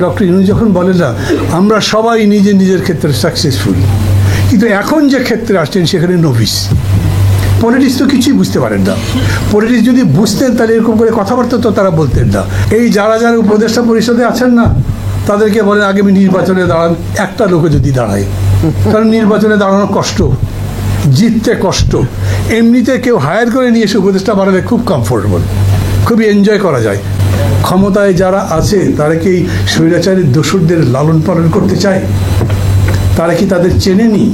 Doctor Yunus যখন বলেন না আমরা সবাই নিজের নিজের ক্ষেত্রে সাকসেসফুল, কিন্তু এখন যে ক্ষেত্রে আসছেন সেখানে নভিস। পলিটিক্স তো কিছুই বুঝতে পারেন না। পলিটিক্স যদি বুঝতেন তাহলে এরকম করে কথাবার্তা তো তারা বলতেন না। এই যারা যারা উপদেষ্টা পরিষদে আছেন না, তাদেরকে বলেন আগামী নির্বাচনে দাঁড়ান, একটা লোকে যদি দাঁড়ায়, কারণ নির্বাচনে দাঁড়ানো কষ্ট, জিততে কষ্ট। এমনিতে কেউ হায়ার করে নিয়ে এসে উপদেষ্টা বাড়ালে খুব কমফোর্টেবল, খুবই এনজয় করা যায়। ক্ষমতায় যারা আছে তারা কি স্বৈরাচারী দোসরদের লালন পালন করতে চায়? তারা কি তাদের চেনেনি?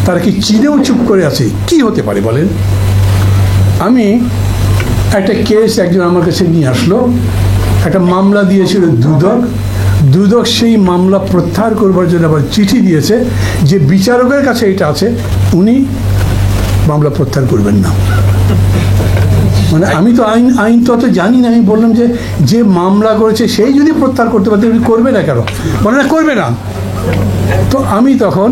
তারা কি চিনেও চুপ করে আছে? কি হতে পারে বলেন? আমি একটা কেস একজন আমার কাছে নিয়ে আসলো, একটা মামলা দিয়েছিল দুদক সেই মামলা প্রত্যাহার করবার জন্য আবার চিঠি দিয়েছে যে বিচারকের কাছে এটা আছে, উনি মামলা প্রত্যাহার করবেন না। মানে আমি তো আইন তো অত জানি না। আমি বললাম যে মামলা করেছে সেই যদি প্রত্যাহার করতে পারতে উনি করবে না কেন? বলে না করবে না। তো আমি তখন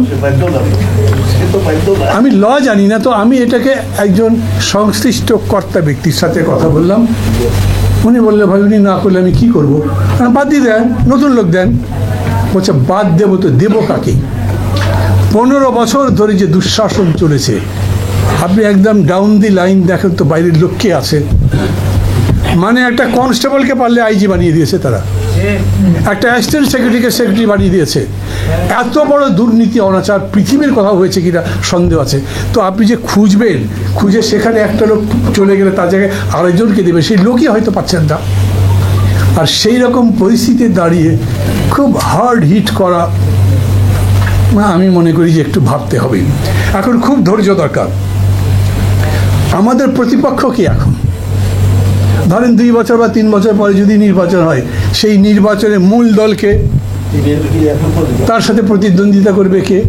আমি ল জানি না, তো আমি এটাকে একজন সংশ্লিষ্ট কর্তা ব্যক্তির সাথে কথা বললাম। উনি বললে ভাই উনি না করলে আমি কি করবো? বাদ দিয়ে দেন, নতুন লোক দেন। বলছে বাদ দেবো তো দেবো কাকে? 15 বছর ধরে যে দুঃশাসন চলেছে, আপনি একদম ডাউন দি লাইন দেখেন তো বাইরের লোক কে আছে। মানে একটা কনস্টেবলকে পারলে আইজি বানিয়ে দিয়েছে তারা, একটা অ্যাসিস্ট্যান্ট সেক্রেটারি বানিয়ে দিয়েছে। এত বড় দুর্নীতি অনাচার পৃথিবীর কথা হয়েছে কিনা সন্দেহ আছে। তো আপনি যে খুঁজবেন, খুঁজে সেখানে একটা লোক চলে গেলে তার জায়গায় আরেকজনকে দেবে, সেই লোকই হয়তো পাচ্ছেন না। আর সেই রকম পরিস্থিতি দাঁড়িয়ে খুব হার্ড হিট করা, আমি মনে করি যে একটু ভাবতে হবে। এখন খুব ধৈর্য দরকার। আমাদের প্রতিপক্ষ কি এখন? ধরেন 2 বছর বা 3 বছর পরে যদি নির্বাচন হয়, সেই নির্বাচনে মূল দলকে তার সাথে প্রতিদ্বন্দ্বিতা করবে কে?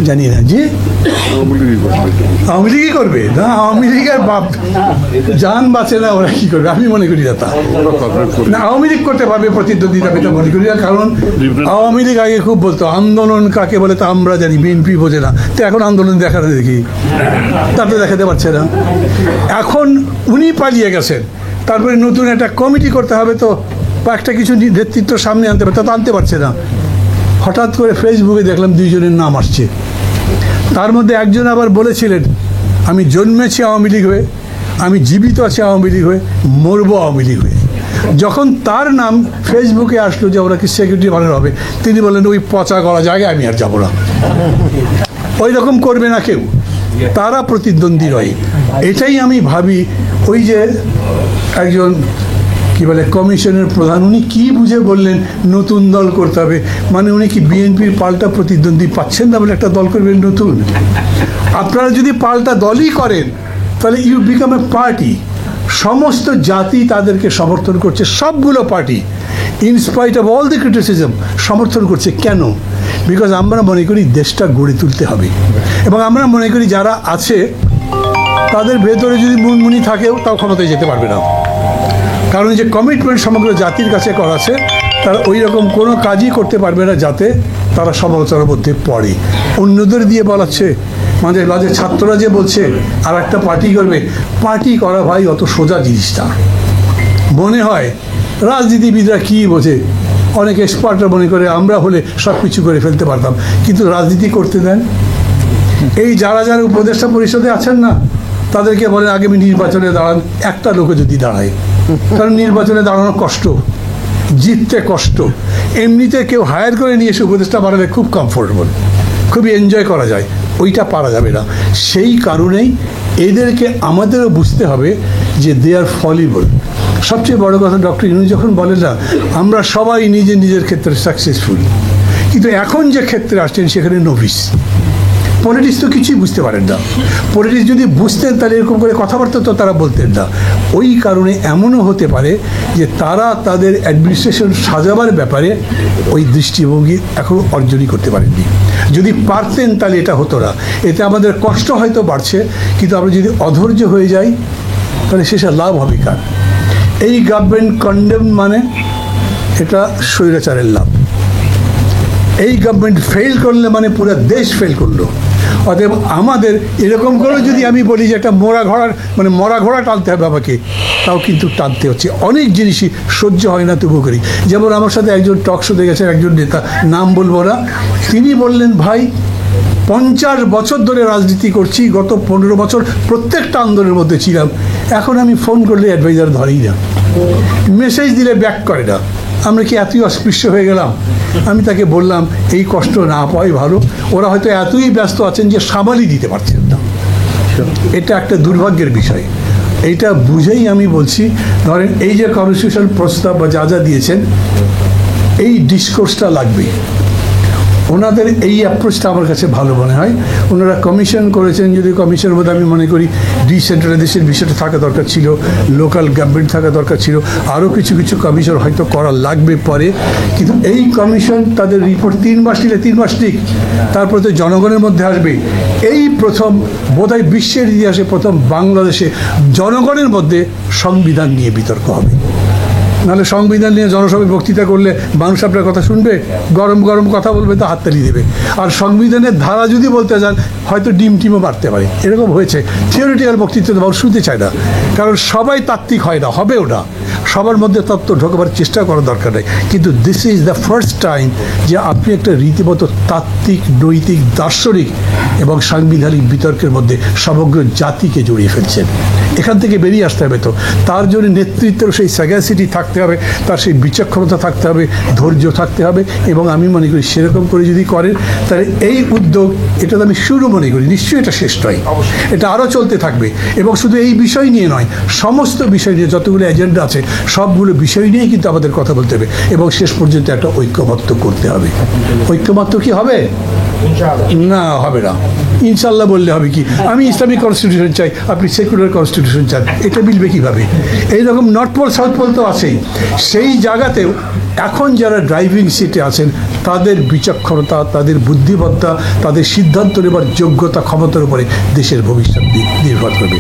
জানি না। যে আওয়ামী লীগই করবে না? আওয়ামী লীগের বাপ জান বাঁচে না, ওরা কি করবে? আমি মনে করি না তা না। আওয়ামী লীগ করতে পারবে প্রতিদ্বন্দ্বিতা, আমি মনে করি না। কারণ আওয়ামী লীগ আগে খুব বলতো আন্দোলন কাকে বলে তা আমরা জানি, বিএনপি বোঝে না। তো এখন আন্দোলন দেখাতে দেখি, তা তো দেখাতে পারছে না। এখন উনি পালিয়ে গেছেন, তারপরে নতুন একটা কমিটি করতে হবে, তো বা একটা কিছু নেতৃত্ব সামনে আনতে পারে, তা তো আনতে পারছে না। হঠাৎ করে ফেসবুকে দেখলাম 2 জনের নাম আসছে। তার মধ্যে একজন আবার বলেছিলেন আমি জন্মেছি আওয়ামী লীগ হয়ে, আমি জীবিত আছি আওয়ামী লীগ হয়ে, মরবো আওয়ামী লীগ হয়ে। যখন তার নাম ফেসবুকে আসলো যে ওরা কি সেক্রেটারি বানানো হবে, তিনি বললেন ওই পচা গলা জায়গায় আমি আর যাবো না। ওই রকম করবে না কেউ, তারা প্রতিদ্বন্দ্বী নয়। এটাই আমি ভাবি। ওই যে একজন কি বলে কমিশনের প্রধান, উনি কি বুঝে বললেন নতুন দল করতে হবে? মানে উনি কি বিএনপির পাল্টা প্রতিদ্বন্দ্বী পাচ্ছেন না বলে একটা দল করবেন নতুন? আপনারা যদি পাল্টা দলই করেন তাহলে ইউ বিকাম এ পার্টি। সমস্ত জাতি তাদেরকে সমর্থন করছে, সবগুলো party in spite of all the criticism সমর্থন করছে। কেন? বিকজ আমরা মনে করি দেশটা গড়ে তুলতে হবে, এবং আমরা মনে করি যারা আছে তাদের ভেতরে যদি মুনমুনি থাকেও তাও ক্ষমতায় যেতে পারবে না। কারণ যে কমিটমেন্ট সমগ্র জাতির কাছে করা আছে, তারা ওই রকম কোনো কাজই করতে পারবে না যাতে তারা সমালোচনার মধ্যে পড়ে। অন্যদের দিয়ে বলাচ্ছে, মাঝে মাঝে ছাত্ররা যে বলছে আর একটা পার্টি করবে, পার্টি করা ভাই অত সোজা জিনিসটা মনে হয়। রাজনীতিবিদরা কী বোঝে, অনেক এক্সপার্টরা মনে করে আমরা হলে সব কিছু করে ফেলতে পারতাম, কিন্তু রাজনীতি করতে দেন। এই যারা যারা উপদেষ্টা পরিষদে আছেন না, তাদেরকে বলেন আগামী নির্বাচনে দাঁড়ান, একটা লোকে যদি দাঁড়ায়, কারণ নির্বাচনে দাঁড়ানো কষ্ট, জিততে কষ্ট। এমনিতে কেউ হায়ার করে নিয়ে এসে উপদেষ্টা বাড়ালে খুব কমফোর্টেবল, খুবই এনজয় করা যায়। ওইটা পারা যাবে না। সেই কারণেই এদেরকে আমাদেরও বুঝতে হবে যে দে আর ফলিবল। সবচেয়ে বড় কথা, ডক্টর ইউনূস যখন বলেন না আমরা সবাই নিজের নিজের ক্ষেত্রে সাকসেসফুল, কিন্তু এখন যে ক্ষেত্রে আসছেন সেখানে নভিস। পলিটিক্স তো কিছুই বুঝতে পারেন না। পলিটিক্স যদি বুঝতেন তাহলে এরকম করে কথাবার্তা তো তারা বলতেন না। ওই কারণে এমনও হতে পারে যে তারা তাদের অ্যাডমিনিস্ট্রেশন সাজাবার ব্যাপারে ওই দৃষ্টিভঙ্গি এখনও অর্জনই করতে পারেননি। যদি পারতেন তাহলে এটা হতো না। এতে আমাদের কষ্ট হয়তো বাড়ছে, কিন্তু আমরা যদি অধৈর্য হয়ে যাই তাহলে শেষে লাভ হবে কার? এই গভর্নমেন্ট কন্ডেম মানে এটা স্বৈরাচারের লাভ। এই গভর্নমেন্ট ফেল করলে মানে পুরো দেশ ফেল করলো। অতএব আমাদের এরকম করে যদি আমি বলি যে একটা মরা ঘোড়া টানতে হবে আমাকে, তাও কিন্তু টানতে হচ্ছে। অনেক জিনিসই সহ্য হয় না তবু করি। যেমন আমার সাথে একজন টক শোতে গেছেন একজন নেতা, নাম বলবো না, তিনি বললেন ভাই 50 বছর ধরে রাজনীতি করছি, গত 15 বছর প্রত্যেকটা আন্দোলনের মধ্যে ছিলাম, এখন আমি ফোন করলে অ্যাডভাইজার ধরেই না, মেসেজ দিলে ব্যাক করে না, আমরা কি এতই অস্পৃশ্য হয়ে গেলাম? আমি তাকে বললাম এই কষ্ট না পাওয়াই ভালো, ওরা হয়তো এতই ব্যস্ত আছেন যে সামালই দিতে পারছেন না। এটা একটা দুর্ভাগ্যের বিষয়। এইটা বুঝেই আমি বলছি, ধরেন এই যে কনস্টিটিউশন প্রস্তাব বা যা যা দিয়েছেন, এই ডিসকোর্সটা লাগবে। ওনাদের এই অ্যাপ্রোচটা আমার কাছে ভালো মনে হয়। ওনারা কমিশন করেছেন, যদি কমিশনের মধ্যে আমি মনে করি ডিসেন্ট্রালাইজেশন বিষয়টা থাকা দরকার ছিল, লোকাল গভর্নমেন্ট থাকা দরকার ছিল, আরও কিছু কিছু কমিশন হয়তো করা লাগবে পরে। কিন্তু এই কমিশন তাদের রিপোর্ট 3 মাস নিলে 3 মাস ঠিক, তারপরে তো জনগণের মধ্যে আসবে। এই প্রথম বোধহয় বিশ্বের ইতিহাসে প্রথম বাংলাদেশে জনগণের মধ্যে সংবিধান নিয়ে বিতর্ক হবে। নাহলে সংবিধান নিয়ে জনসভায় বক্তৃতা করলে মানুষ আপনার কথা শুনবে, গরম গরম কথা বলবে তো হাততালি দেবে। আর সংবিধানের ধারা যদি বলতে যান হয়তো টিমও বাড়তে পারে, এরকম হয়েছে। থিওরিটিক্যাল বক্তৃতা মানুষ শুনতে চায় না, কারণ সবাই তাত্ত্বিক হয় না, হবেও না, সবার মধ্যে তত্ত্ব ঢোকাবার চেষ্টা করার দরকার নেই। কিন্তু this is the first time যে আপনি একটা রীতিমতো তাত্ত্বিক, নৈতিক, দার্শনিক এবং সাংবিধানিক বিতর্কের মধ্যে সমগ্র জাতিকে জড়িয়ে ফেলছেন। এখান থেকে বেরিয়ে আসতে হবে। তো তার জন্য নেতৃত্বের সেই স্যাগাসিটি থাকতে হবে, তার সেই বিচক্ষণতা থাকতে হবে, ধৈর্য থাকতে হবে। এবং আমি মনে করি সেরকম করে যদি করেন তাহলে এই উদ্যোগ, এটা তো আমি শুরু মনে করি, নিশ্চয়ই এটা শেষ নয়, এটা আরও চলতে থাকবে। এবং শুধু এই বিষয় নিয়ে নয়, সমস্ত বিষয় নিয়ে যতগুলো এজেন্ডা আছে সবগুলো বিষয় নিয়েই কিন্তু আমাদের কথা বলতে হবে এবং শেষ পর্যন্ত একটা ঐক্যমত্য করতে হবে। ঐক্যমত্য কি হবে? না, হবে না। ইনশাল্লাহ বললে হবে কি? আমি ইসলামিক কনস্টিটিউশন চাই, আপনি সেকুলার কনস্টিটিউশন চান, এটা মিলবে কীভাবে? এইরকম নর্থ পোল সাউথ পোল তো আছেই। সেই জায়গাতেও এখন যারা ড্রাইভিং সিটে আছেন তাদের বিচক্ষণতা, তাদের বুদ্ধিমত্তা, তাদের সিদ্ধান্ত নেবার যোগ্যতা, ক্ষমতার উপরে দেশের ভবিষ্যৎ নির্ভর করবে।